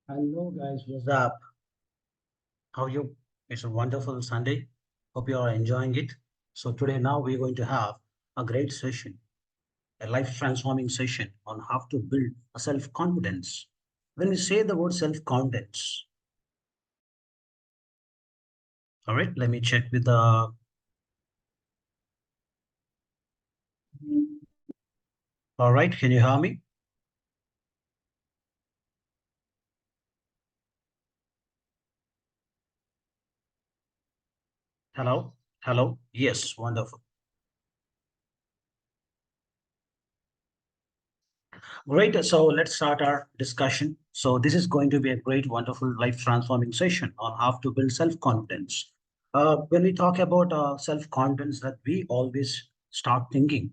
Hello guys, what's up? How are you? It's a wonderful Sunday. Hope you are enjoying it. So today now we're going to have a great session, a life transforming session on how to build a self-confidence. When we say the word self-confidence, all right, let me check with the, all right, can you hear me? Hello? Hello? Yes, wonderful. Great. So let's start our discussion. So this is going to be a great, wonderful, life-transforming session on how to build self-confidence. When we talk about self-confidence, that we always start thinking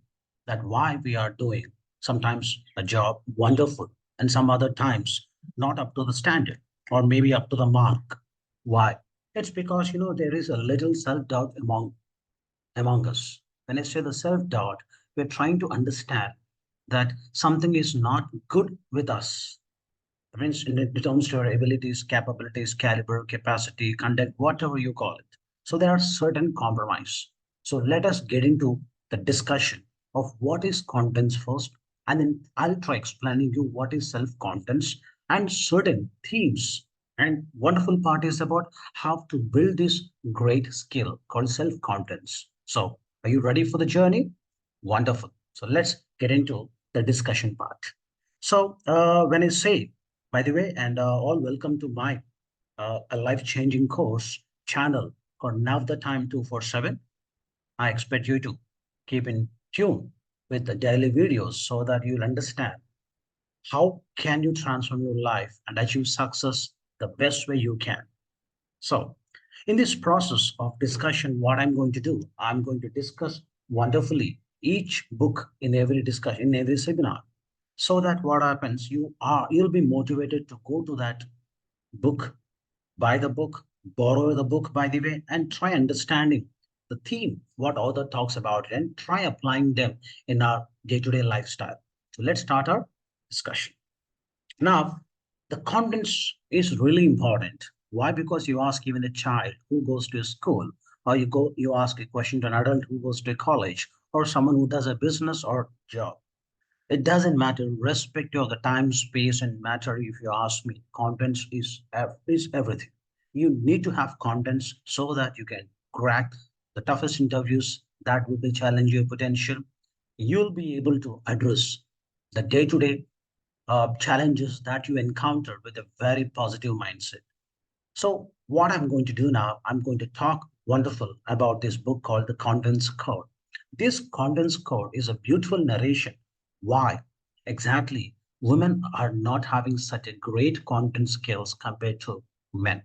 that why we are doing sometimes a job wonderful, and some other times not up to the standard, or maybe up to the mark. Why? It's because there is a little self-doubt among us. When I say the self doubt, we're trying to understand that something is not good with us. It means it determines to our abilities, capabilities, caliber, capacity, conduct, whatever you call it. So there are certain compromise. So let us get into the discussion of what is confidence first, and then I'll try explaining you what is self-confidence and certain themes. And wonderful part is about how to build this great skill called self-confidence. So are you ready for the journey? Wonderful. So let's get into the discussion part. So when I say, by the way, and all welcome to my a life-changing course channel called Now the Time 247. I expect you to keep in tune with the daily videos so that you'll understand how can you transform your life and achieve success the best way you can. So, in this process of discussion, what I'm going to do, I'm going to discuss wonderfully each book in every discussion, in every seminar, so that what happens, you'll be motivated to go to that book, buy the book, borrow the book, by the way, and try understanding the theme, what author talks about, and try applying them in our day-to-day lifestyle. So let's start our discussion. Now, the contents is really important. Why? Because you ask even a child who goes to a school, or you ask a question to an adult who goes to a college, or someone who does a business or job. It doesn't matter, irrespective of the time, space, and matter. If you ask me, contents is everything. You need to have contents so that you can crack the toughest interviews that will be challenge your potential. You'll be able to address the day-to-day challenges that you encounter with a very positive mindset. So what I'm going to do now, I'm going to talk wonderful about this book called The Contents Code. This Contents Code is a beautiful narration. Why? Exactly. Women are not having such a great content skills compared to men.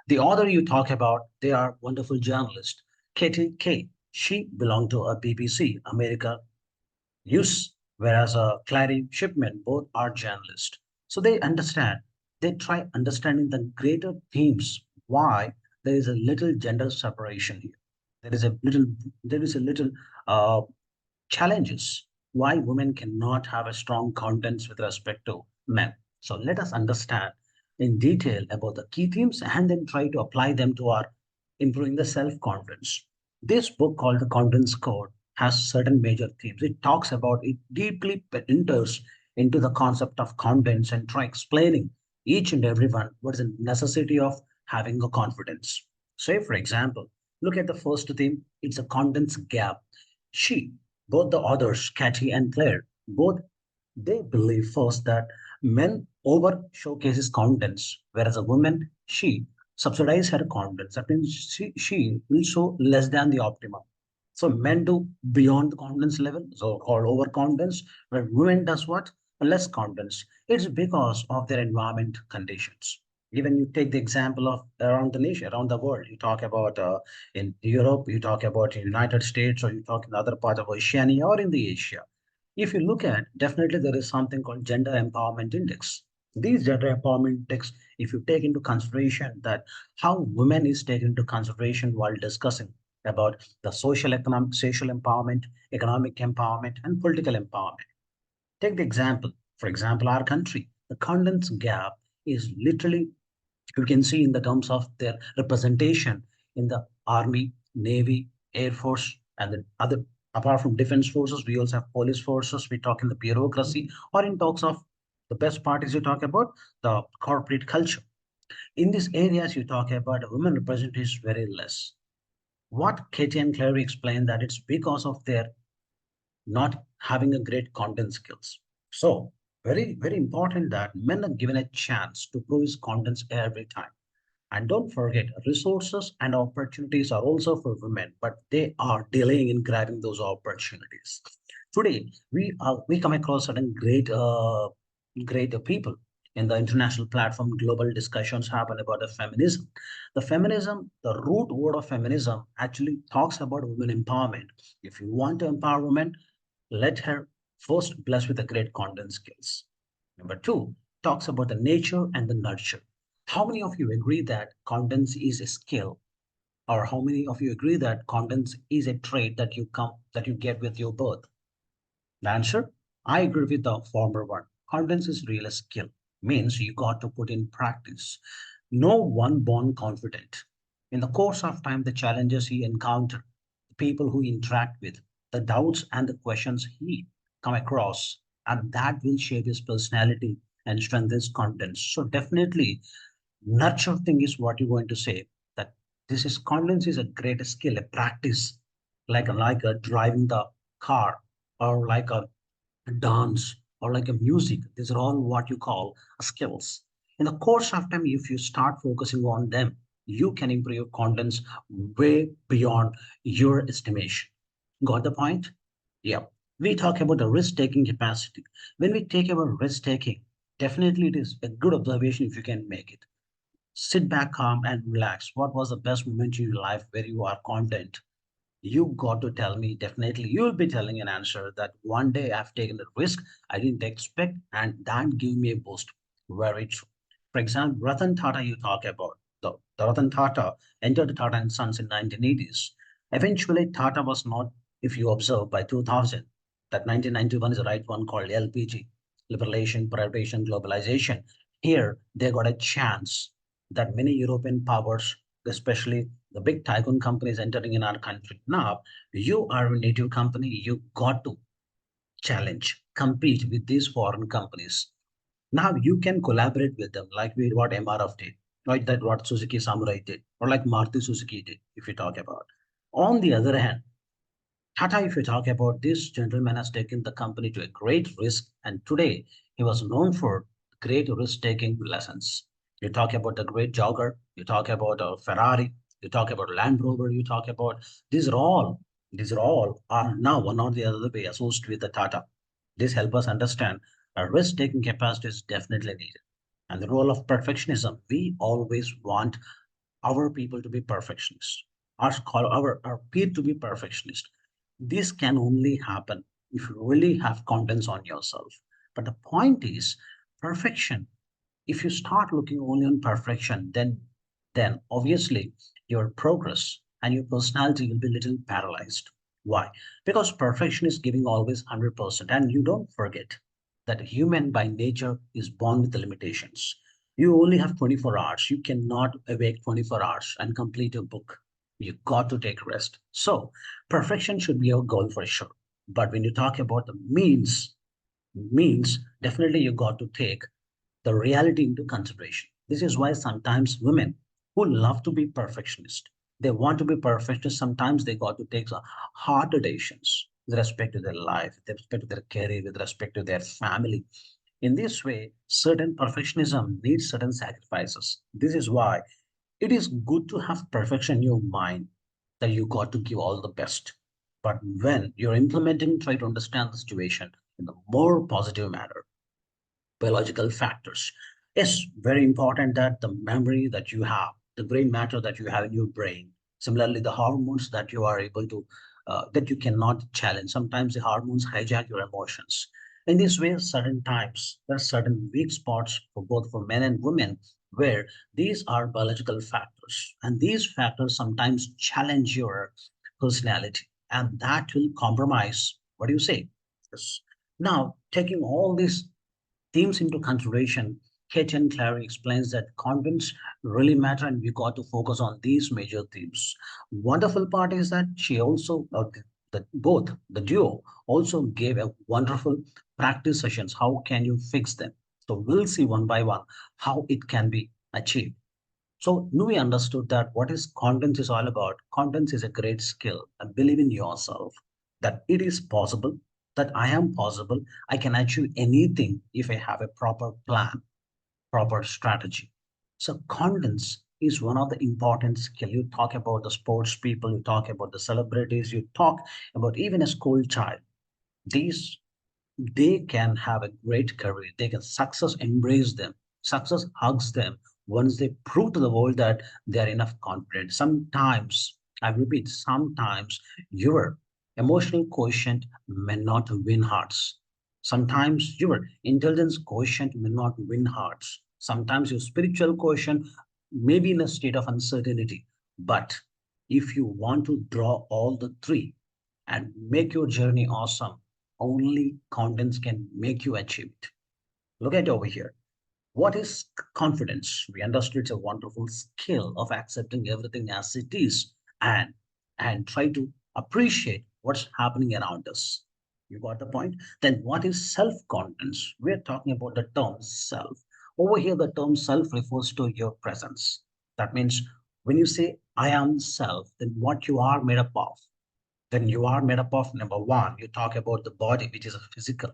The author you talk about, they are wonderful journalists. Katie K. She belonged to a BBC America use, whereas Clary Shipman both are journalists. So they understand, they try understanding the greater themes, why there is a little gender separation here. There is a little, there is a little uh, challenges why women cannot have a strong contents with respect to men. So let us understand in detail about the key themes and then try to apply them to our improving the self-confidence. This book called The Confidence Code has certain major themes. It talks about it deeply enters into the concept of confidence and try explaining each and every one what is the necessity of having a confidence. Say, for example, look at the first theme, it's a confidence gap. She Both the authors, Cathy and Claire, both they believe first that men over showcases confidence, whereas a woman, she subsidize her confidence. That means she will show less than the optimum. So men do beyond the confidence level, so called overconfidence, where women does what? Less confidence. It's because of their environment conditions. Even you take the example of around the nation, around the world. You talk about in Europe, you talk about in United States, or you talk in other part of Oceania or in the Asia. If you look at, definitely there is something called gender empowerment index. These gender empowerment index, if you take into consideration that how women is taken into consideration while discussing about the social empowerment, economic empowerment, and political empowerment. Take the example, for example, our country, the confidence gap is literally, you can see in the terms of their representation in the army, navy, air force, and the other. Apart from defense forces, we also have police forces. We talk in the bureaucracy, or in talks of the best part is you talk about the corporate culture. In these areas, you talk about women representation is very less. What Katie and Clary explained that it's because of their not having a great content skills. So very, very important that men are given a chance to prove his contents every time. And don't forget, resources and opportunities are also for women, but they are delaying in grabbing those opportunities. Today, we come across certain great people in the international platform. Global discussions happen about the feminism. The feminism, the root word of feminism, actually talks about women empowerment. If you want to empower women, let her first bless with the great content skills. Number two, talks about the nature and the nurture. How many of you agree that confidence is a skill? Or how many of you agree that confidence is a trait that you get with your birth? The answer? I agree with the former one. Confidence is real a skill. Means you got to put in practice. No one born confident. In the course of time, the challenges he encountered, people who interact with, the doubts and the questions he come across, and that will shape his personality and strengthen his confidence. So definitely, nurture thing is what you're going to say, that this is confidence is a great skill, a practice, like a driving the car, or like a dance, or like a music. These are all what you call skills. In the course of time, if you start focusing on them, you can improve your confidence way beyond your estimation. Got the point? Yeah. We talk about the risk taking capacity. When we take about risk taking, definitely it is a good observation if you can make it. Sit back calm and relax. What was the best moment in your life where you are confident? You got to tell me. Definitely you'll be telling an answer that one day I've taken a risk I didn't expect, and that gave me a boost. Very true. For example, Ratan Tata, you talk about the Ratan Tata entered Tata and Sons in 1980s. Eventually Tata was not, if you observe, by 2000, that 1991 is the right one, called LPG, liberalization, privatization, globalization. Here they got a chance that many European powers, especially the big tycoon companies entering in our country. Now, you are a native company, you got to challenge, compete with these foreign companies. Now you can collaborate with them, like we what MRF did, like that what Suzuki Samurai did, or like Maruti Suzuki did, if you talk about. On the other hand, Tata, if you talk about, this gentleman has taken the company to a great risk, and today he was known for great risk-taking lessons. You talk about the great jogger, you talk about Ferrari, you talk about Land Rover, you talk about, these are all are now one or the other way associated with the Tata. This help us understand a risk-taking capacity is definitely needed. And the role of perfectionism, we always want our people to be perfectionists, our peer to be perfectionist. This can only happen if you really have confidence on yourself. But the point is, perfection, if you start looking only on perfection, then obviously your progress and your personality will be little paralyzed. Why? Because perfection is giving always 100%, and you don't forget that human by nature is born with the limitations. You only have 24 hours. You cannot awake 24 hours and complete a book. You got to take rest. So perfection should be your goal for sure. But when you talk about the means, definitely you got to take the reality into consideration. This is why sometimes women who love to be perfectionist, they want to be perfectionist, sometimes they got to take hard decisions with respect to their life, with respect to their career, with respect to their family. In this way, certain perfectionism needs certain sacrifices. This is why it is good to have perfection in your mind, that you got to give all the best. But when you're implementing, try to understand the situation in a more positive manner. Biological factors. It's very important that the memory that you have, the brain matter that you have in your brain, similarly, the hormones that you are able to, that you cannot challenge. Sometimes the hormones hijack your emotions. In this way, certain times, there are certain weak spots for both for men and women where these are biological factors. And these factors sometimes challenge your personality, and that will compromise. What do you say? Yes. Now, taking all these themes into consideration, Kate Clary explains that confidence really matter, and we got to focus on these major themes. Wonderful part is that she also, both the duo also gave a wonderful practice sessions. How can you fix them? So we'll see one by one how it can be achieved. So Nui understood that what is confidence is all about. Confidence is a great skill, and believe in yourself that it is possible, that I am possible. I can achieve anything if I have a proper plan, proper strategy. So confidence is one of the important skill. You talk about the sports people, you talk about the celebrities, you talk about even a school child. These, they can have a great career. They can success embrace them. Success hugs them once they prove to the world that they are enough confident. Sometimes, I repeat, sometimes your emotional quotient may not win hearts. Sometimes your intelligence quotient may not win hearts. Sometimes your spiritual quotient may be in a state of uncertainty. But if you want to draw all the three and make your journey awesome, only confidence can make you achieve it. Look at over here. What is confidence? We understood it's a wonderful skill of accepting everything as it is, and try to appreciate what's happening around us. You got the point? Then what is self-confidence? We're talking about the term self. Over here, the term self refers to your presence. That means when you say I am self, then what you are made up of. Then you are made up of number one, you talk about the body, which is a physical.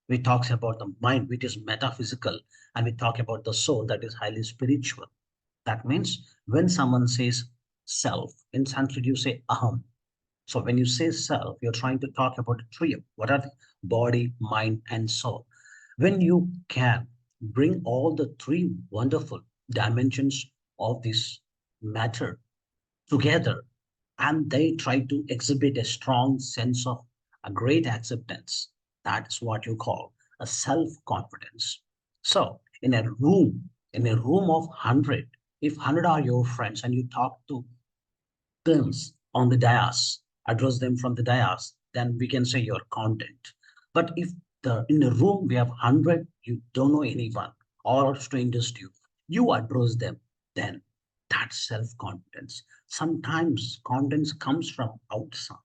We talk about the mind, which is metaphysical, and we talk about the soul that is highly spiritual. That means when someone says self, in Sanskrit you say aham. So when you say self, you're trying to talk about the trio. What are the body, mind, and soul? When you can bring all the three wonderful dimensions of this matter together, and they try to exhibit a strong sense of a great acceptance, that's what you call a self-confidence. So in a room of 100, if 100 are your friends and you talk to terms on the dais, address them from the dais, then we can say you're content. But if in the room we have 100, you don't know anyone, all are strangers to you, you address them, then that's self-confidence. Sometimes confidence comes from outside.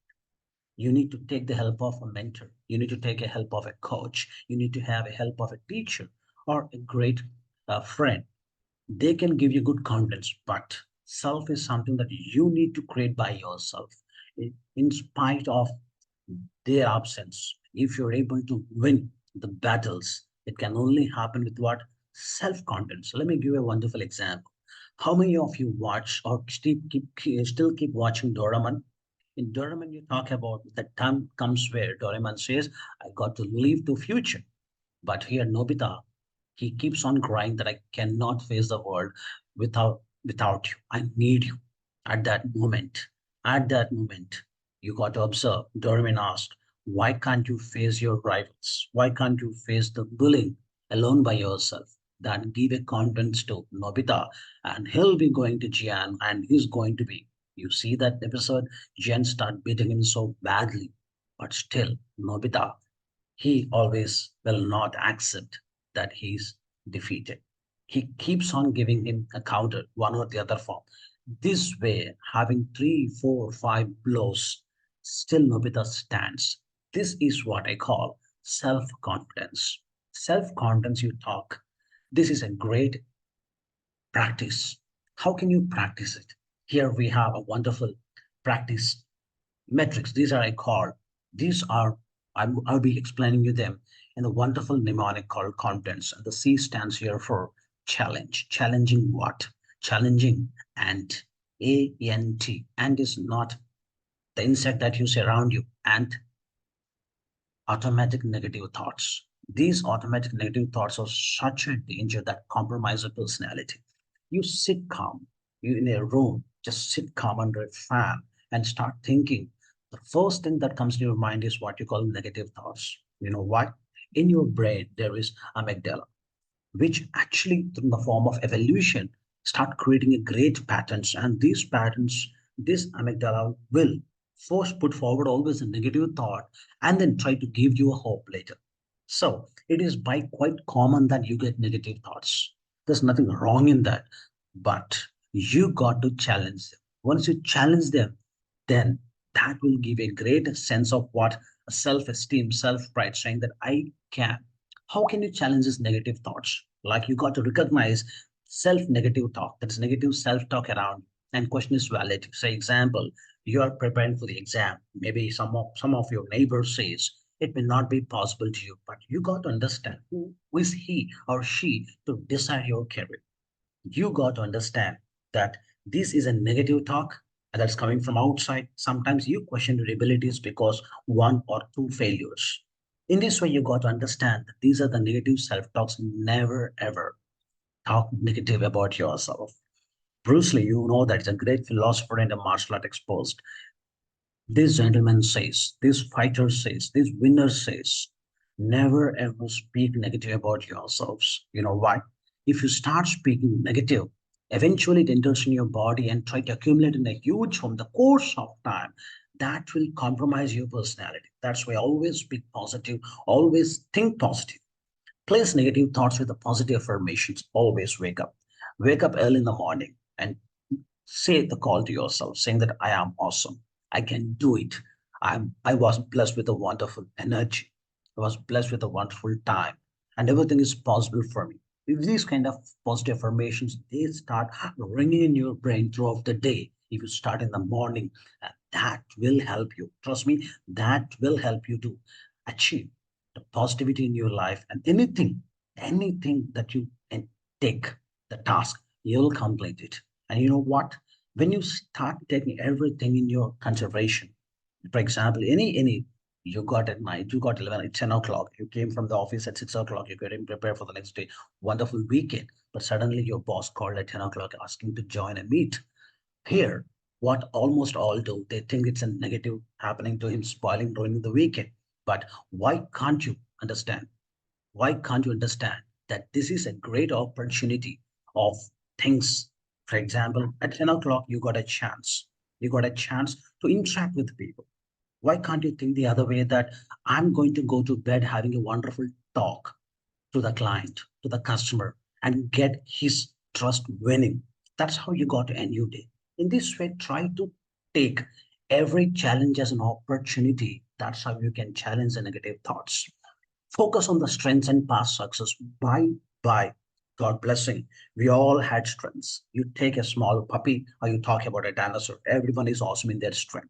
You need to take the help of a mentor. You need to take a help of a coach. You need to have a help of a teacher or a great friend. They can give you good confidence, but self is something that you need to create by yourself. In spite of their absence, if you're able to win the battles, it can only happen with what? Self-confidence. Let me give you a wonderful example. How many of you watch or still keep watching Doraemon? In Doraemon, you talk about the time comes where Doraemon says, I got to leave to future. But here, Nobita, he keeps on crying that I cannot face the world without you. I need you. At that moment, at that moment, you got to observe. Doraemon asked, "Why can't you face your rivals? Why can't you face the bullying alone by yourself?" That give a confidence to Nobita, and he'll be going to Jian, and he's going to be. You see that episode? Jian start beating him so badly, but still, Nobita, he always will not accept that he's defeated. He keeps on giving him a counter, one or the other form. This way, having three, four, five blows, still Nobita stands. This is what I call self confidence. Self confidence, you talk. This is a great practice. How can you practice it? Here we have a wonderful practice metrics. These are I call. These are I'll be explaining you them in a wonderful mnemonic called confidence. And the C stands here for challenge. Challenging what? Challenging ant. A-N-T. Ant is not the insect that you see around you. Ant, automatic negative thoughts. These automatic negative thoughts are such a danger that compromise a personality. You sit calm, you in a room, just sit calm under a fan and start thinking. The first thing that comes to your mind is what you call negative thoughts. You know what? In your brain, there is amygdala, which actually, in the form of evolution, start creating a great patterns. And these patterns, this amygdala will first put forward always a negative thought and then try to give you a hope later. So it is by quite common that you get negative thoughts. There's nothing wrong in that, but you got to challenge them. Once you challenge them, then that will give a great sense of what self-esteem, self-pride, saying that I can. How can you challenge these negative thoughts? Like you got to recognize self-negative talk, that is negative self-talk around, and question is valid. Say example, you are preparing for the exam. Maybe some of your neighbors says it may not be possible to you, but you got to understand who is he or she to decide your career. You got to understand that this is a negative talk that's coming from outside. Sometimes you question your abilities because one or two failures. In this way, you got to understand that these are the negative self-talks. Never ever talk negative about yourself. Bruce Lee, you know that is a great philosopher and a martial art expert. This gentleman says, this fighter says, this winner says, never ever speak negative about yourselves. You know why? If you start speaking negative, eventually it enters in your body and try to accumulate in a huge from the course of time. That will compromise your personality. That's why always speak positive, always think positive. Place negative thoughts with the positive affirmations. Always wake up. Wake up early in the morning and say the call to yourself, saying that I am awesome. I can do it. I was blessed with a wonderful energy. I was blessed with a wonderful time, and everything is possible for me. If these kind of positive affirmations they start ringing in your brain throughout the day, if you start in the morning, that will help you. Trust me, that will help you to achieve the positivity in your life and anything that you can take the task, you'll complete it. And you know what? When you start taking everything in your consideration, for example, any you got at night, you got 11, 10 o'clock, you came from the office at 6 o'clock, you're getting prepared for the next day, wonderful weekend. But suddenly your boss called at 10 o'clock asking to join a meet. Here, what almost all do, they think it's a negative happening to him, spoiling, ruining the weekend. But why can't you understand? Why can't you understand that this is a great opportunity of things? For example, at 10 o'clock, you got a chance. You got a chance to interact with people. Why can't you think the other way that I'm going to go to bed having a wonderful talk to the client, to the customer, and get his trust winning? That's how you got to end your day. In this way, try to take every challenge as an opportunity. That's how you can challenge the negative thoughts. Focus on the strengths and past success. By God blessing, we all had strengths. You take a small puppy or you talk about a dinosaur. Everyone is awesome in their strength.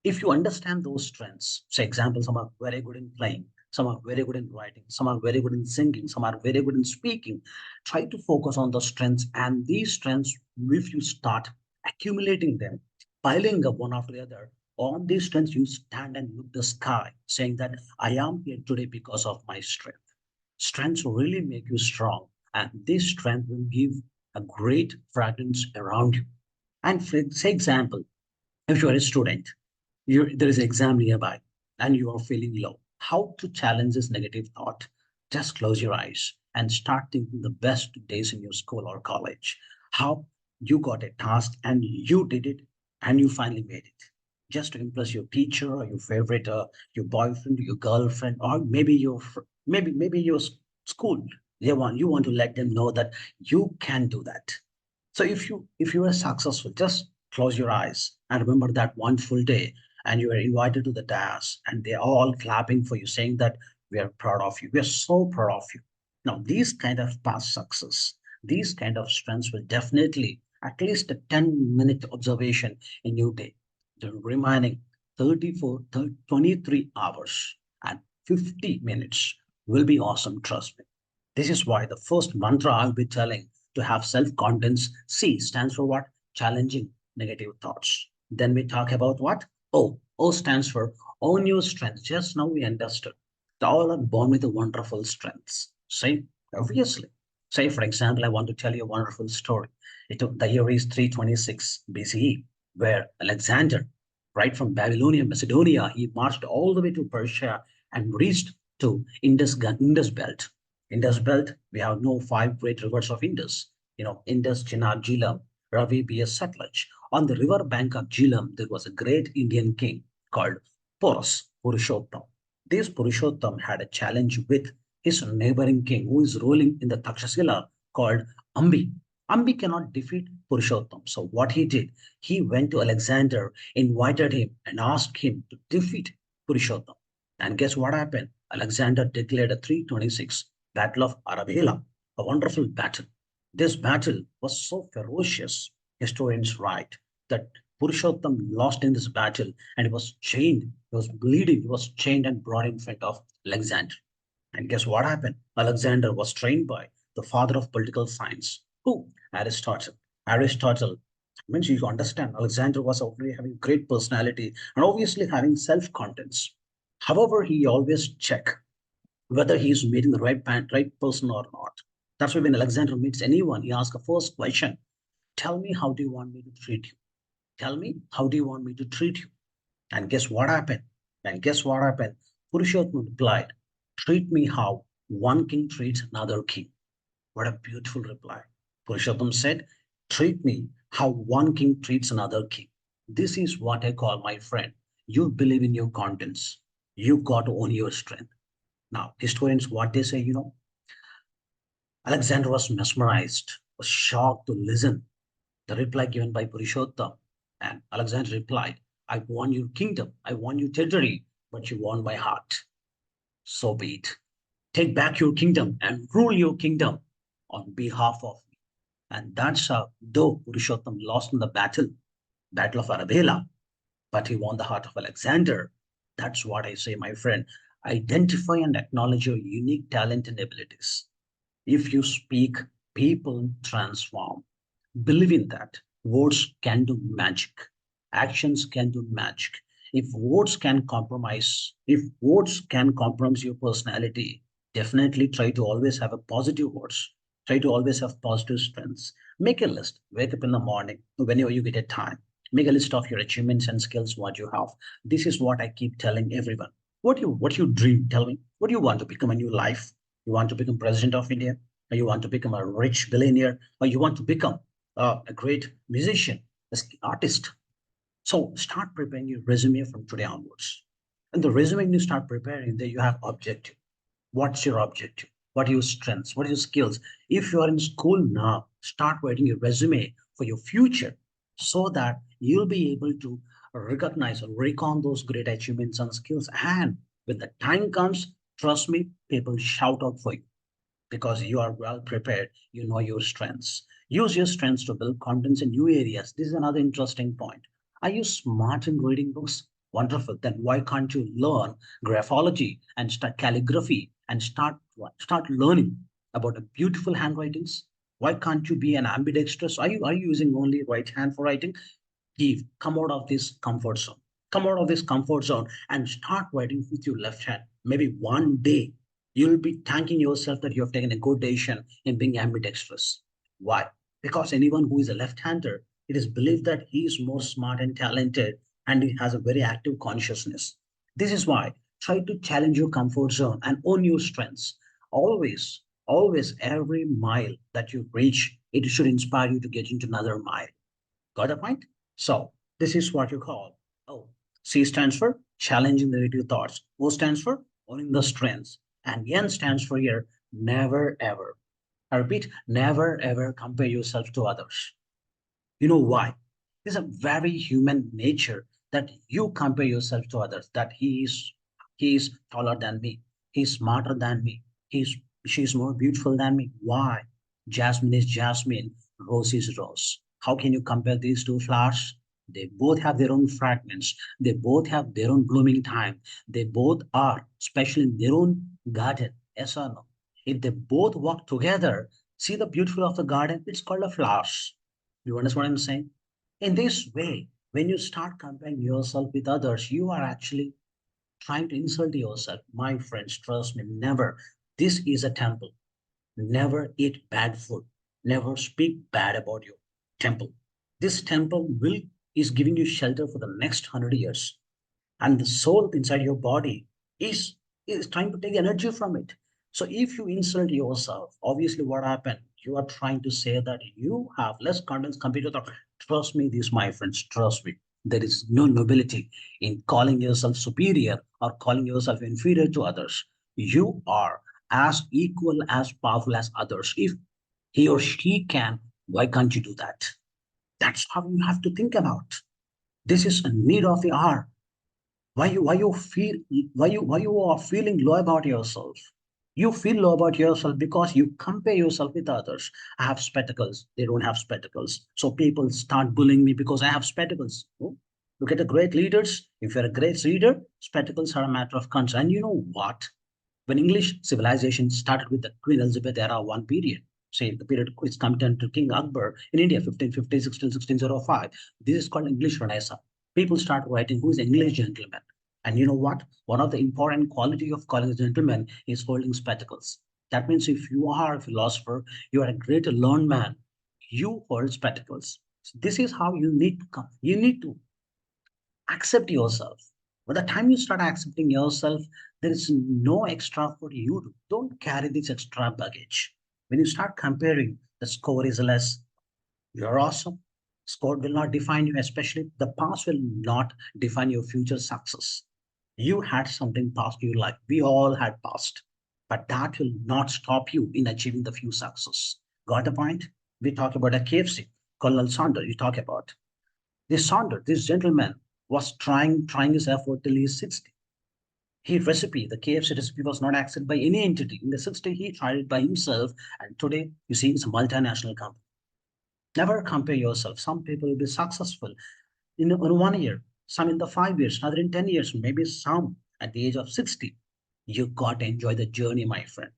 If you understand those strengths, say example, some are very good in playing, some are very good in writing, some are very good in singing, some are very good in speaking. Try to focus on the strengths, and these strengths, if you start accumulating them, piling up one after the other, on these strengths, you stand and look the sky, saying that I am here today because of my strength. Strengths really make you strong, and this strength will give a great fragrance around you. And for say example, if you are a student, there is an exam nearby and you are feeling low. How to challenge this negative thought? Just close your eyes and start thinking the best days in your school or college. How you got a task and you did it and you finally made it. Just to impress your teacher or your favorite, your boyfriend, your girlfriend, or maybe maybe your school. You want to let them know that you can do that. So if you are successful, just close your eyes and remember that one full day, and you were invited to the dais, and they're all clapping for you, saying that we are proud of you. We are so proud of you. Now, these kind of past success, these kind of strengths will definitely at least a 10-minute observation in your day. The remaining 23 hours and 50 minutes will be awesome. Trust me. This is why the first mantra I'll be telling to have self-confidence. C stands for what? Challenging negative thoughts. Then we talk about what? O. O stands for own your strengths. Just now we understood. All are born with a wonderful strengths. Say, obviously. Say, for example, I want to tell you a wonderful story. The year is 326 BCE, where Alexander, right from Babylonia, Macedonia, he marched all the way to Persia and reached to Indus Belt. Indus Belt, we have no five great rivers of Indus. Indus, Chenab, Jhelum, Ravi, B.S. Satluj. On the river bank of Jhelum, there was a great Indian king called Purushottam. This Purushottam had a challenge with his neighboring king who is ruling in the Takshashila called Ambi. Ambi cannot defeat Purushottam. So what he did, he went to Alexander, invited him, and asked him to defeat Purushottam. And guess what happened? Alexander declared a 326 Battle of Arabella, a wonderful battle. This battle was so ferocious, historians write, that Purushottam lost in this battle and he was chained, he was bleeding, he was chained and brought in front of Alexander. And guess what happened? Alexander was trained by the father of political science. Who? Aristotle. Aristotle means you understand Alexander was already having great personality and obviously having self-confidence. However, he always check whether he is meeting the right person or not. That's why when Alexander meets anyone, he asks the first question: Tell me, how do you want me to treat you? Tell me, how do you want me to treat you? And guess what happened? And guess what happened? Purushottam replied, Treat me how one king treats another king. What a beautiful reply. Purushottam said, Treat me how one king treats another king. This is what I call, my friend. You believe in your contents. You got to own your strength. Now, historians, what they say, Alexander was mesmerized, was shocked to listen the reply given by Purushottam. And Alexander replied, I won your kingdom. I won your territory, but you won my heart. So be it. Take back your kingdom and rule your kingdom on behalf of me. And that's how, though Purushottam lost in the Battle of Arabella, but he won the heart of Alexander. That's what I say, my friend. Identify and acknowledge your unique talent and abilities. If you speak, people transform. Believe in that. Words can do magic. Actions can do magic. If words can compromise your personality, definitely try to always have a positive words. Try to always have positive strengths. Make a list. Wake up in the morning, whenever you get a time. Make a list of your achievements and skills, what you have. This is what I keep telling everyone. What you dream? Tell me. What do you want to become a new life? You want to become president of India? Or you want to become a rich billionaire? Or you want to become a great musician, artist? So start preparing your resume from today onwards. And the resume when you start preparing, there you have objective. What's your objective? What are your strengths? What are your skills? If you are in school now, start writing your resume for your future so that you'll be able to recognize or recon those great achievements and skills. And when the time comes, trust me, people shout out for you because you are well prepared. You know your strengths. Use your strengths to build confidence in new areas. This is another interesting point. Are you smart in reading books? Wonderful. Then why can't you learn graphology and start calligraphy and start learning about the beautiful handwritings? Why can't you be an ambidextrous? Are you using only right hand for writing? Come out of this comfort zone. Come out of this comfort zone and start writing with your left hand. Maybe one day you'll be thanking yourself that you have taken a good decision in being ambidextrous. Why? Because anyone who is a left-hander, it is believed that he is more smart and talented and he has a very active consciousness. This is why try to challenge your comfort zone and own your strengths. Always, always, every mile that you reach, it should inspire you to get into another mile. Got a point? So this is what you call. Oh, C stands for challenging the negative thoughts. O stands for owning the strengths. And N stands for here, never ever. I repeat, never ever compare yourself to others. You know why? It's a very human nature that you compare yourself to others, that he is taller than me, he's smarter than me, she's more beautiful than me. Why? Jasmine is jasmine, rose is rose. How can you compare these two flowers? They both have their own fragments, they both have their own blooming time, they both are special in their own garden. Yes or no? If they both work together, see the beautiful of the garden, it's called a flowers. You understand what I'm saying? In this way, when you start comparing yourself with others, you are actually trying to insult yourself. My friends, trust me, never. This is a temple. Never eat bad food. Never speak bad about your temple. This temple will is giving you shelter for the next 100 years, and the soul inside your body is is trying to take energy from it. So if you insult yourself, obviously what happened, you are trying to say that you have less confidence compared to the. Trust me, this, my friends, trust me, there is no nobility in calling yourself superior or calling yourself inferior to others. You are as equal, as powerful as others. If he or she can, why can't you do that? That's how you have to think about. This is a need of the hour. Why you are feeling low about yourself? You feel low about yourself because you compare yourself with others. I have spectacles, they don't have spectacles, so people start bullying me because I have spectacles. Oh, look at the great leaders. If you're a great leader, spectacles are a matter of concern. You know what? When English civilization started with the Queen Elizabeth era, one period, say the period is coming to King Akbar in India, 1556 till 1605. This is called English Renaissance. People start writing who is English gentleman. And you know what? One of the important quality of calling a gentleman is holding spectacles. That means if you are a philosopher, you are a great learned man, you hold spectacles. So this is how you need to come. You need to accept yourself. By the time you start accepting yourself, there is no extra for you to. Don't carry this extra baggage. When you start comparing, the score is less. You're awesome. Score will not define you, especially the past will not define your future success. You had something past your life. We all had past. But that will not stop you in achieving the few success. Got the point? We talk about a KFC. Colonel Saunders, you talk about. This Saunders, this gentleman, was trying his effort till he's 60. The KFC recipe was not accepted by any entity. In the 60s, he tried it by himself, and today, you see, it's a multinational company. Never compare yourself. Some people will be successful in 1 year, some in the 5 years, other in 10 years, maybe some at the age of 60. You got to enjoy the journey, my friend.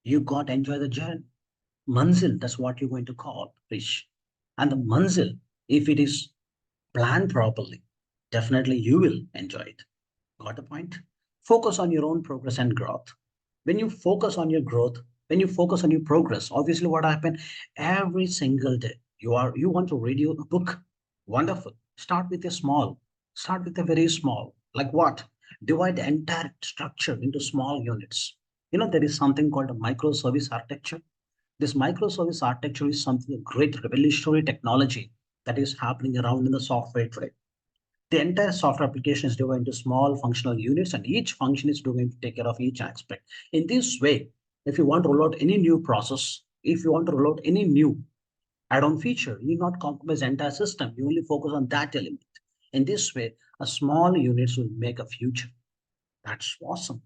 You got to enjoy the journey. Manzil, that's what you're going to call, Rish. And the manzil, if it is planned properly, definitely you will enjoy it. Got the point? Focus on your own progress and growth. When you focus on your growth, when you focus on your progress, obviously what happened every single day, you want to read your book. Wonderful. Start with a small. Start with a very small. Like what? Divide the entire structure into small units. There is something called a microservice architecture. This microservice architecture is something a great revolutionary technology that is happening around in the software today. The entire software application is divided into small functional units, and each function is going to take care of each aspect. In this way, if you want to roll out any new process, if you want to roll out any new add-on feature, you need not compromise the entire system. You only focus on that element. In this way, a small units will make a future. That's awesome.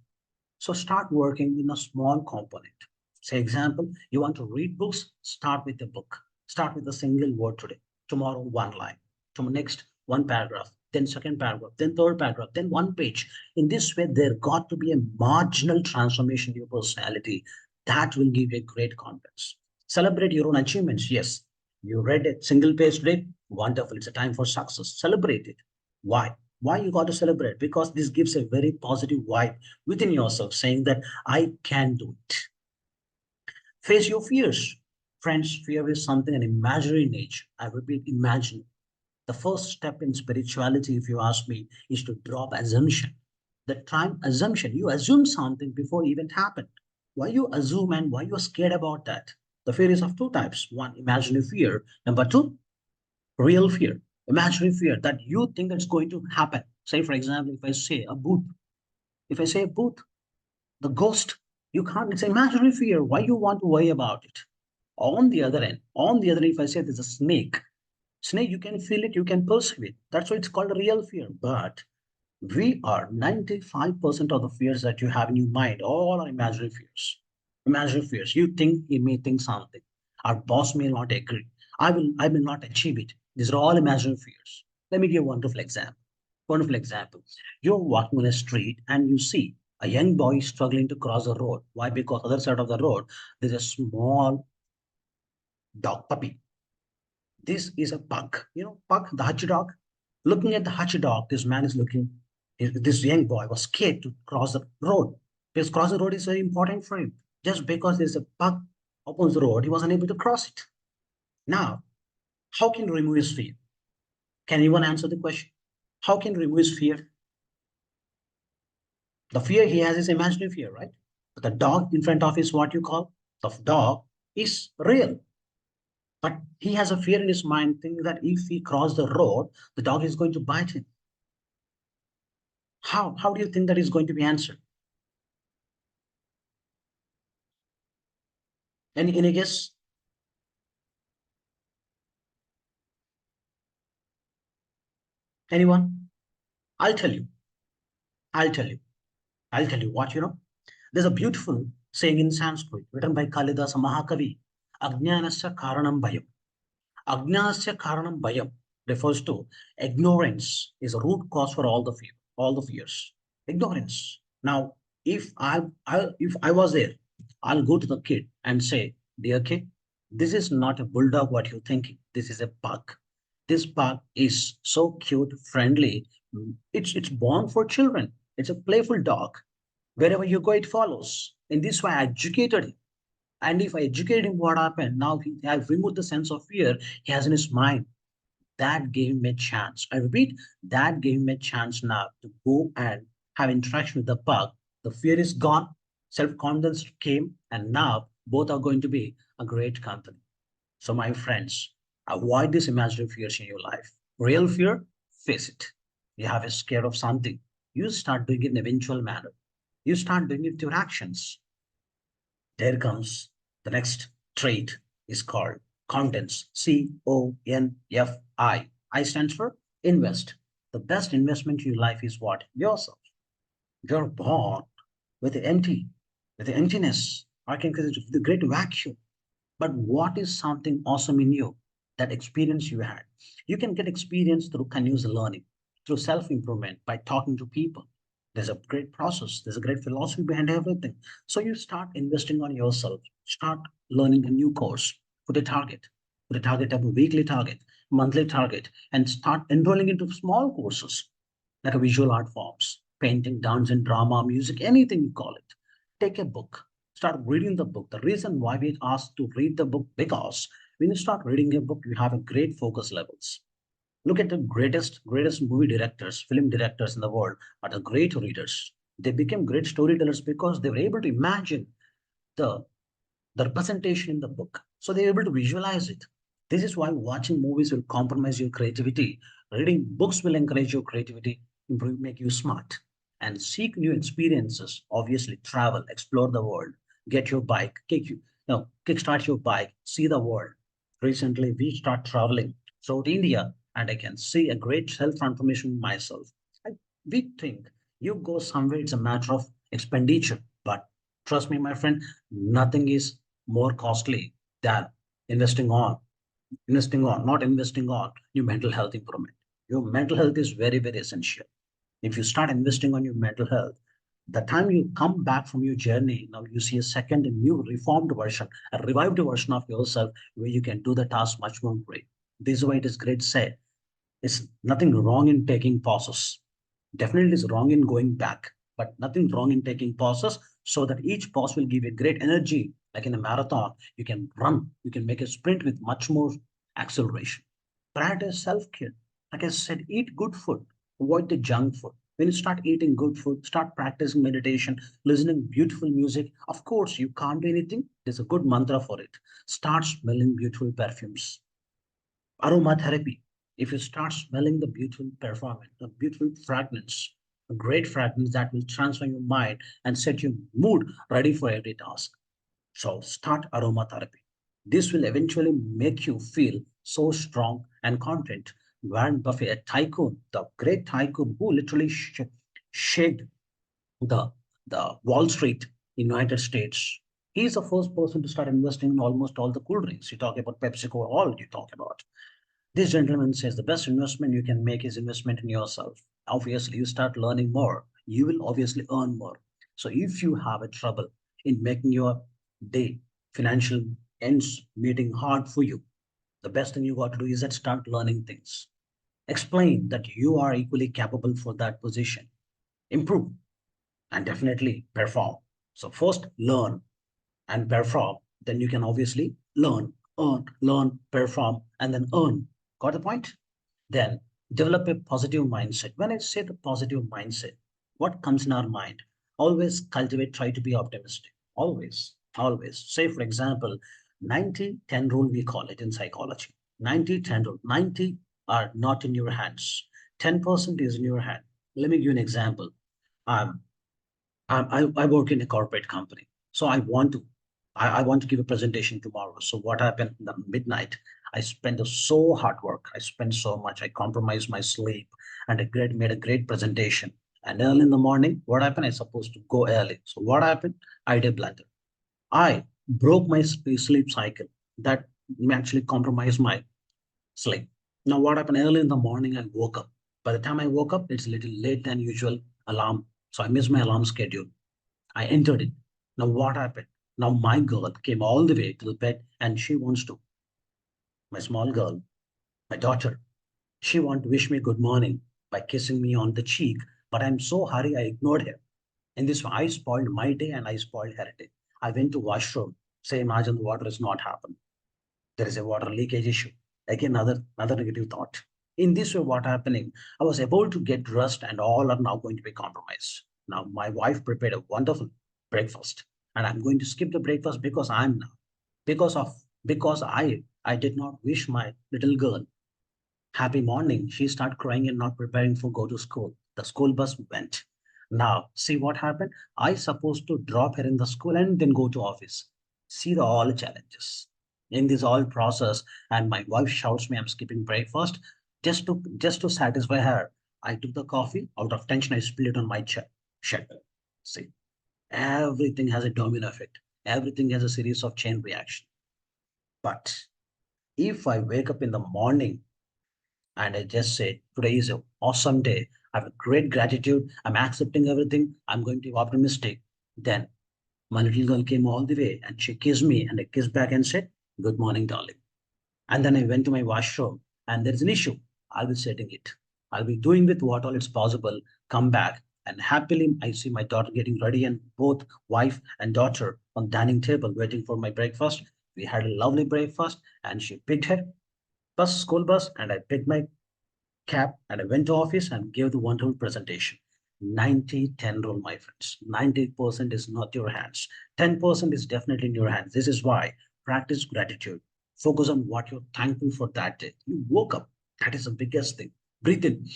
So start working in a small component. Say example, you want to read books, start with a book. Start with a single word today. Tomorrow, one line. Tomorrow next, one paragraph. Then second paragraph. Then third paragraph. Then one page. In this way, there got to be a marginal transformation in your personality that will give you a great confidence. Celebrate your own achievements. Yes, you read a single page today. Wonderful. It's a time for success. Celebrate it. Why? Why you got to celebrate? Because this gives a very positive vibe within yourself, saying that I can do it. Face your fears. Friends, fear is something an imaginary nature. I repeat, imagine. The first step in spirituality, if you ask me, is to drop assumption. The time assumption, you assume something before it even happened. Why you assume and why you're scared about that? The fear is of two types. One, imaginary fear. Number two, real fear. Imaginary fear that you think that's going to happen. Say, for example, if I say a booth, if I say a booth, the ghost, you can't, it's imaginary fear. Why you want to worry about it? On the other end, if I say there's a snake, you can feel it, you can perceive it. That's why it's called a real fear. But we are 95% of the fears that you have in your mind, all are imaginary fears. Imaginary fears. You think you may think something. Our boss may not agree. I will not achieve it. These are all imaginary fears. Let me give a wonderful example. Wonderful example. You're walking on a street and you see a young boy struggling to cross the road. Why? Because other side of the road, there's a small dog puppy. This is a pug. Pug, the Hachi dog. Looking at the Hachi dog, this man is looking. This young boy was scared to cross the road because crossing the road is very important for him. Just because there's a pug upon the road, he was unable to cross it. Now, how can you remove his fear? Can anyone answer the question? How can you remove his fear? The fear he has is imaginary fear, right? But the dog in front of is what you call the dog is real. But he has a fear in his mind, thinking that if he cross the road, the dog is going to bite him. How do you think that is going to be answered? Any guess? Anyone? I'll tell you. I'll tell you. I'll tell you what, There's a beautiful saying in Sanskrit written by Kalidasa Mahakavi. Ajnanasya karanam bhayam. Ajnasya karanam bhayam refers to ignorance is a root cause for all the fears. Ignorance. Now, if I was there, I'll go to the kid and say, dear kid, this is not a bulldog what you're thinking. This is a pug. This pug is so cute, friendly. It's born for children. It's a playful dog. Wherever you go, it follows. In this way, I educated him. And if I educate him, what happened? Now he has removed the sense of fear he has in his mind. That gave him a chance. I repeat, that gave him a chance now to go and have interaction with the bug. The fear is gone, self-confidence came, and now both are going to be a great company. So, my friends, avoid these imaginary fears in your life. Real fear, face it. You have a scare of something. You start doing it in an eventual manner. You start doing it with your actions. There comes the next trait is called contents. CONFI. I stands for invest. The best investment in your life is what? Yourself. You're born with the empty, with the emptiness. I can call it the great vacuum. But what is something awesome in you? That experience you had. You can get experience through continuous learning, through self improvement, by talking to people. There's a great process, there's a great philosophy behind everything. So you start investing on yourself, start learning a new course, put a target of a weekly target, monthly target, and start enrolling into small courses like a visual art forms, painting, dance, and drama, music, anything you call it. Take a book, start reading the book. The reason why we ask to read the book, because when you start reading a book, you have a great focus levels. Look at the greatest movie directors, film directors in the world are the great readers. They became great storytellers because they were able to imagine the the representation in the book. So they're able to visualize it. This is why watching movies will compromise your creativity. Reading books will encourage your creativity, improve, make you smart, and seek new experiences. Obviously, travel, explore the world, get your bike, kickstart your bike, see the world. Recently, we start traveling throughout India, and I can see a great self transformation myself. I, we think you go somewhere, it's a matter of expenditure, but trust me, my friend, nothing is more costly than investing on not investing on your mental health improvement. Your mental health is very, very essential. If you start investing on your mental health, the time you come back from your journey, now you see a second and new reformed version, a revived version of yourself where you can do the task much more great. This is why it is great said. It's nothing wrong in taking pauses. Definitely is wrong in going back, but nothing wrong in taking pauses, so that each pause will give you great energy. Like in a marathon, you can run, you can make a sprint with much more acceleration. Prioritize self-care. Like I said, eat good food, avoid the junk food. When you start eating good food, start practicing meditation, listening beautiful music. Of course, you can't do anything. There's a good mantra for it. Start smelling beautiful perfumes. Aromatherapy. If you start smelling the beautiful perfume, the beautiful fragrance, a great fragrance that will transform your mind and set your mood ready for every task. So start aromatherapy. This will eventually make you feel so strong and confident. Warren Buffett, a tycoon, the great tycoon who literally shaped the, the Wall Street in United States. He's the first person to start investing in almost all the cool drinks. You talk about PepsiCo, all you talk about. This gentleman says the best investment you can make is investment in yourself. Obviously, you start learning more, you will obviously earn more. So if you have a trouble in making your day financial ends meeting hard for you, the best thing you got to do is that start learning things. Explain that you are equally capable for that position. Improve and definitely perform. So first learn and perform, then you can obviously learn, perform, and then earn. Got the point? Then develop a positive mindset. When I say the positive mindset, what comes in our mind? Always cultivate, try to be optimistic. Always. Say, for example, 90-10 rule, we call it in psychology. 90-10 rule. 90 are not in your hands, 10% is in your hand. Let me give you an example. Um, I work in a corporate company. So I want to give a presentation tomorrow. So what happened in the midnight? I spent so hard work. I spent so much. I compromised my sleep and made a great presentation. And early in the morning, what happened? I supposed to go early. So what happened? I did blunder. I broke my sleep cycle. That actually compromised my sleep. Now what happened? Early in the morning, I woke up. By the time I woke up, it's a little late than usual alarm. So I missed my alarm schedule. I entered it. Now what happened? Now my girl came all the way to the bed and she wants to, my small girl, my daughter, she wants to wish me good morning by kissing me on the cheek. But I'm so hurry, I ignored her. In this way, I spoiled my day and I spoiled her day. I went to washroom. Say, imagine the water has not happened. There is a water leakage issue. Again, another negative thought. In this way, what happening? I was able to get dressed, and all are now going to be compromised. Now, my wife prepared a wonderful breakfast, and I'm going to skip the breakfast because I'm now because I did not wish my little girl happy morning. She started crying and not preparing for go to school. The school bus went. Now, see what happened? I supposed to drop her in the school and then go to office. See the all challenges in this all process. And my wife shouts me, I'm skipping breakfast just to satisfy her. I took the coffee out of tension. I spilled it on my shirt. See, everything has a domino effect. Everything has a series of chain reaction. But if I wake up in the morning and I just say, today is an awesome day, I have a great gratitude, I'm accepting everything, I'm going to be optimistic, then my little girl came all the way and she kissed me and I kissed back and said, good morning, darling. And then I went to my washroom and there's an issue. I'll be setting it. I'll be doing with what all it's possible, come back. And happily, I see my daughter getting ready and both wife and daughter on dining table waiting for my breakfast. We had a lovely breakfast and she picked her school bus, and I picked my cab and I went to office and gave the wonderful presentation. 90-10 rule, my friends. 90% is not your hands. 10% is definitely in your hands. This is why practice gratitude. Focus on what you're thankful for that day. You woke up. That is the biggest thing. Breathe in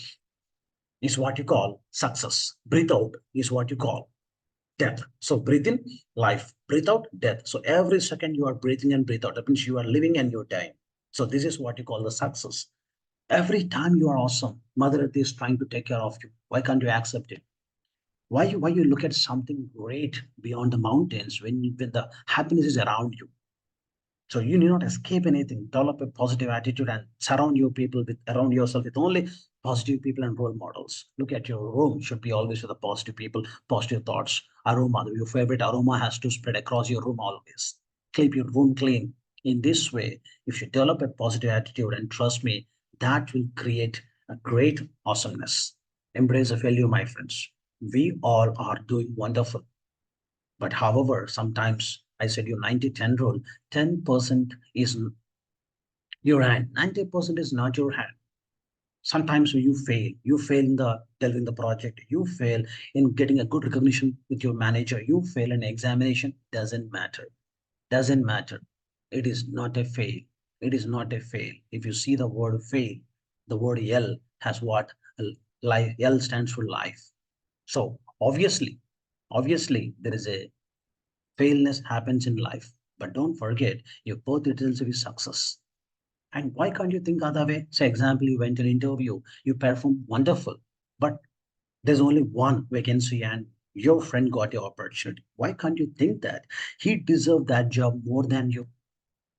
is what you call success. Breathe out is what you call death. So breathe in, life. Breathe out, death. So every second you are breathing and breathe out. That means you are living and you're dying. So this is what you call the success. Every time you are awesome, Mother Earth is trying to take care of you. Why can't you accept it? Why you look at something great beyond the mountains when the happiness is around you? So you need not escape anything. Develop a positive attitude and surround your people with around yourself with only positive people and role models. Look at your room should be always with the positive people, positive thoughts. Aroma, your favorite aroma has to spread across your room always. Keep your room clean. In this way, if you develop a positive attitude, and trust me, that will create a great awesomeness. Embrace a failure, my friends. We all are doing wonderful. But however, sometimes I said your 90-10 rule, 10% is your hand, 90% is not your hand. Sometimes you fail in the delivering the project, you fail in getting a good recognition with your manager, you fail in examination, doesn't matter. It is not a fail. It is not a fail. If you see the word fail, the word L has what? Life, L stands for life. So obviously there is a failness happens in life. But don't forget, your both results will be success. And why can't you think other way? Say, example, you went to an interview, you performed wonderful, but there's only one vacancy and your friend got your opportunity. Why can't you think that he deserved that job more than you?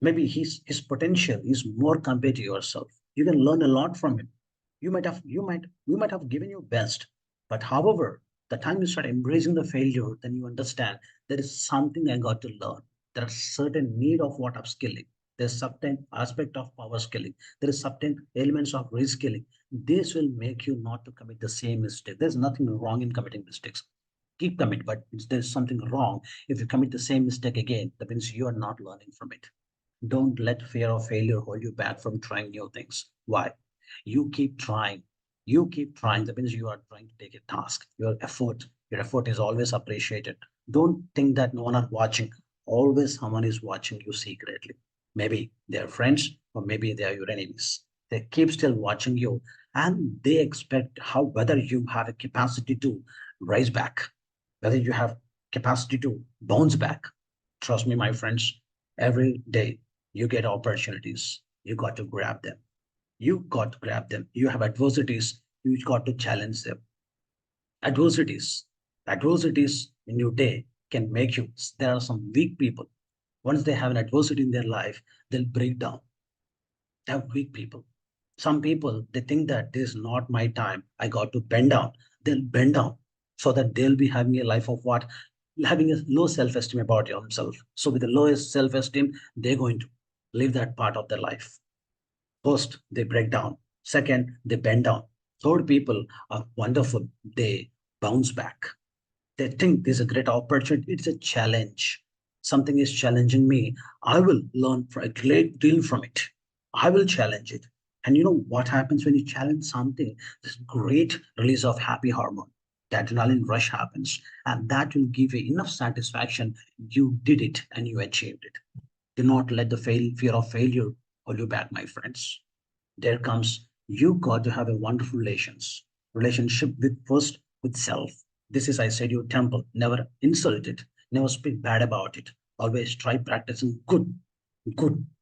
Maybe his potential is more compared to yourself. You can learn a lot from him. You might have given your best, but however, the time you start embracing the failure, then you understand there is something I got to learn. There are certain need of what upskilling. There's certain aspect of power skilling. There is certain elements of reskilling. This will make you not to commit the same mistake. There's nothing wrong in committing mistakes. Keep commit, but there's something wrong if you commit the same mistake again. That means you are not learning from it. Don't let fear of failure hold you back from trying new things. Why? You keep trying. You keep trying. That means you are trying to take a task. Your effort is always appreciated. Don't think that no one is watching. Always someone is watching you secretly. Maybe they're friends or maybe they are your enemies. They keep still watching you and they expect how whether you have a capacity to rise back, whether you have capacity to bounce back. Trust me, my friends, every day you get opportunities. You got to grab them. You got to grab them. You have adversities. You got to challenge them. Adversities. Adversities in your day can make you. There are some weak people. Once they have an adversity in their life, they'll break down. They have weak people. Some people, they think that this is not my time. I got to bend down. They'll bend down so that they'll be having a life of what? Having a low self-esteem about themselves. So with the lowest self-esteem, they're going to live that part of their life. First, they break down. Second, they bend down. Third, people are wonderful. They bounce back. They think this is a great opportunity. It's a challenge. Something is challenging me. I will learn for a great deal from it. I will challenge it. And you know what happens when you challenge something? This great release of happy hormone. The adrenaline rush happens. And that will give you enough satisfaction. You did it and you achieved it. Do not let the fear of failure hold you back, my friends. There comes, you got to have a wonderful relationship with first with self. This is, I said, your temple. Never insult it. Never speak bad about it. Always try practicing good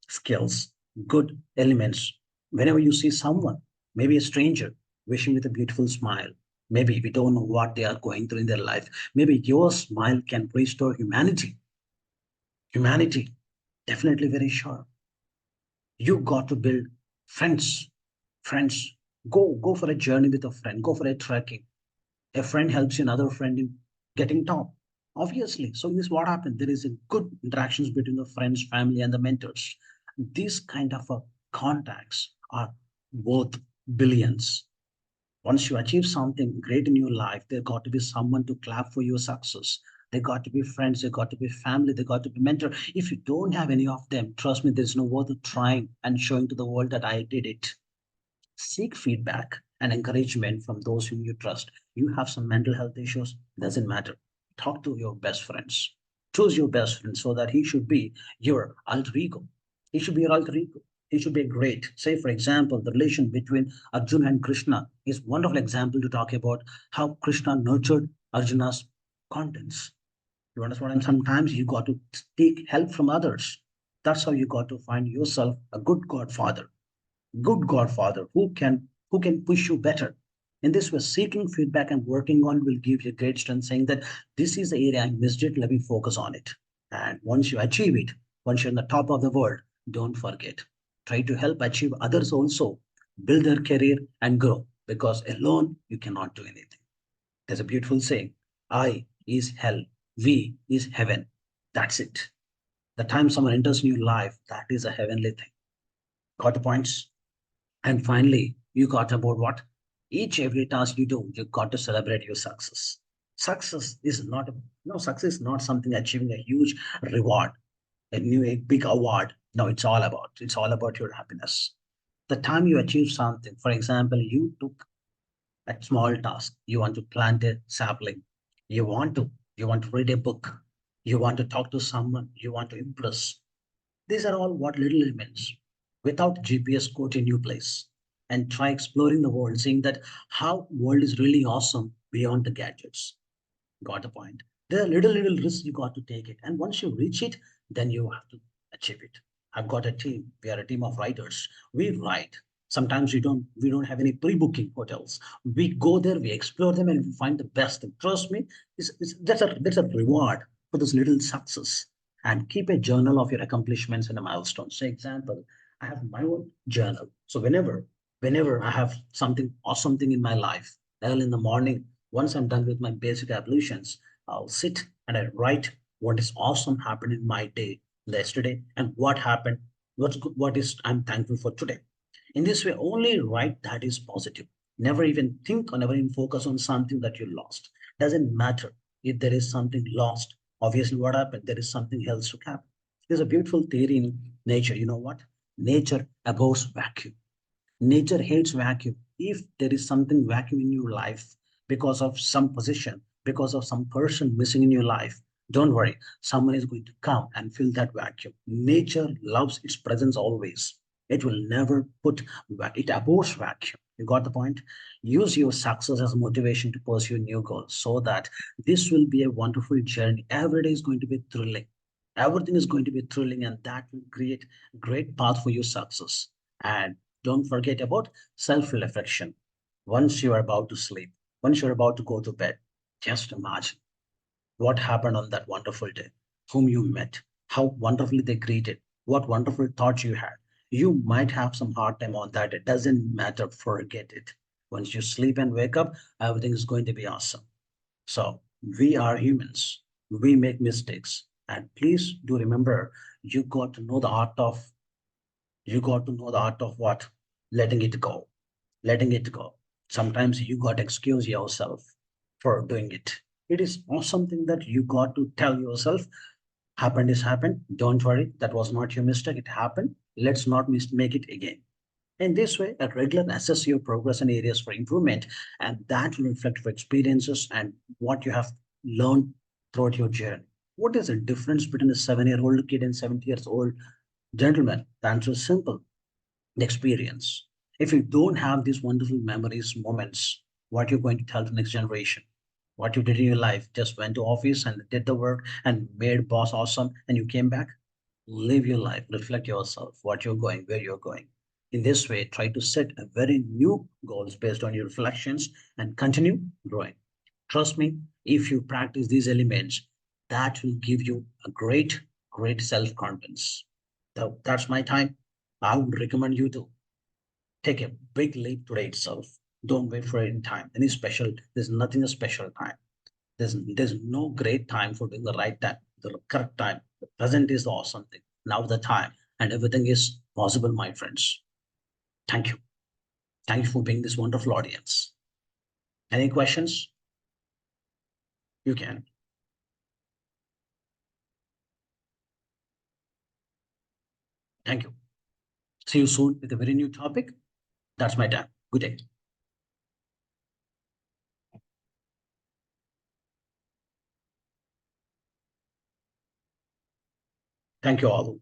skills, good elements. Whenever you see someone, maybe a stranger, wishing with a beautiful smile. Maybe we don't know what they are going through in their life. Maybe your smile can restore humanity. Humanity, definitely very sure. You got to build friends. Friends. Go for a journey with a friend. Go for a trekking. A friend helps another friend in getting top. Obviously. So this is what happened. There is a good interactions between the friends, family, and the mentors. These kind of contacts are worth billions. Once you achieve something great in your life, there got to be someone to clap for your success. They got to be friends, they got to be family, they got to be mentor. If you don't have any of them, trust me, there's no worth of trying and showing to the world that I did it. Seek feedback and encouragement from those whom you trust. You have some mental health issues, doesn't matter. Talk to your best friends. Choose your best friend so that he should be your alter ego. He should be your alter ego. He should be great. Say, for example, the relation between Arjuna and Krishna is wonderful example to talk about how Krishna nurtured Arjuna's contents. You understand? And sometimes you got to take help from others. That's how you got to find yourself a good godfather who can push you better. In this way, seeking feedback and working on will give you great strength, saying that this is the area I missed it, let me focus on it. And once you achieve it, once you're in the top of the world, don't forget, try to help achieve others also, build their career and grow, because alone you cannot do anything. There's a beautiful saying, I is hell, we is heaven. That's it. The time someone enters in your life, that is a heavenly thing. Got the points? And finally, you got about what? Each every task you do, you got to celebrate your success. Success is not no success is not something achieving a huge reward, a big award. No, it's all about your happiness. The time you achieve something, for example, you took a small task. You want to plant a sapling. You want to read a book. You want to talk to someone. You want to impress. These are all what little elements. Without GPS, go to a new place and try exploring the world, seeing that how world is really awesome beyond the gadgets. Got the point? There are little risks you got to take it, and once you reach it, then you have to achieve it. I've got a team. We are a team of writers. We write. Sometimes we don't have any pre-booking hotels. We go there, we explore them, and we find the best. And trust me, that's a reward for this little success. And keep a journal of your accomplishments and a milestone. Say example, I have my own journal. So whenever I have something awesome thing in my life, early in the morning, once I'm done with my basic ablutions, I'll sit and I write what is awesome happened in my day yesterday and what happened, what's good, what is I'm thankful for today. In this way, only write that is positive. Never even think or never even focus on something that you lost. Doesn't matter if there is something lost. Obviously, what happened? There is something else to happen. There's a beautiful theory in nature. You know what? Nature abhors vacuum. Nature hates vacuum. If there is something vacuum in your life because of some position, because of some person missing in your life, don't worry. Someone is going to come and fill that vacuum. Nature loves its presence always. It will never it abhors vacuum. You got the point? Use your success as motivation to pursue new goals so that this will be a wonderful journey. Every day is going to be thrilling. Everything is going to be thrilling, and that will create great path for your success. And don't forget about self-reflection. Once you are about to sleep, once you're about to go to bed, just imagine what happened on that wonderful day, whom you met, how wonderfully they greeted, what wonderful thoughts you had. You might have some hard time on that. It doesn't matter. Forget it. Once you sleep and wake up, everything is going to be awesome. So we are humans. We make mistakes. And please do remember, you got to know the art of what? Letting it go. Letting it go. Sometimes you got to excuse yourself for doing it. It is not something that you got to tell yourself, happened is happened. Don't worry, that was not your mistake. It happened. Let's not make it again. In this way, a regular assess your progress and areas for improvement, and that will reflect your experiences and what you have learned throughout your journey. What is the difference between a 7-year-old kid and 70 years old gentleman? The answer is simple, the experience. If you don't have these wonderful memories, moments, what you're going to tell the next generation? What you did in your life? Just went to office and did the work and made boss awesome and you came back? Live your life, reflect yourself, what you're going, where you're going. In this way, try to set a very new goals based on your reflections and continue growing. Trust me, if you practice these elements, that will give you a great self-confidence. So that's my time. I would recommend you to take a big leap today itself. Don't wait for any time, any special. There's nothing a special time. There's no great time for doing the right time, the correct time. The present is the awesome thing. Now the time, and everything is possible, my friends. Thank you. Thank you for being this wonderful audience. Any questions? You can. Thank you. See you soon with a very new topic. That's my time. Good day. Thank you all.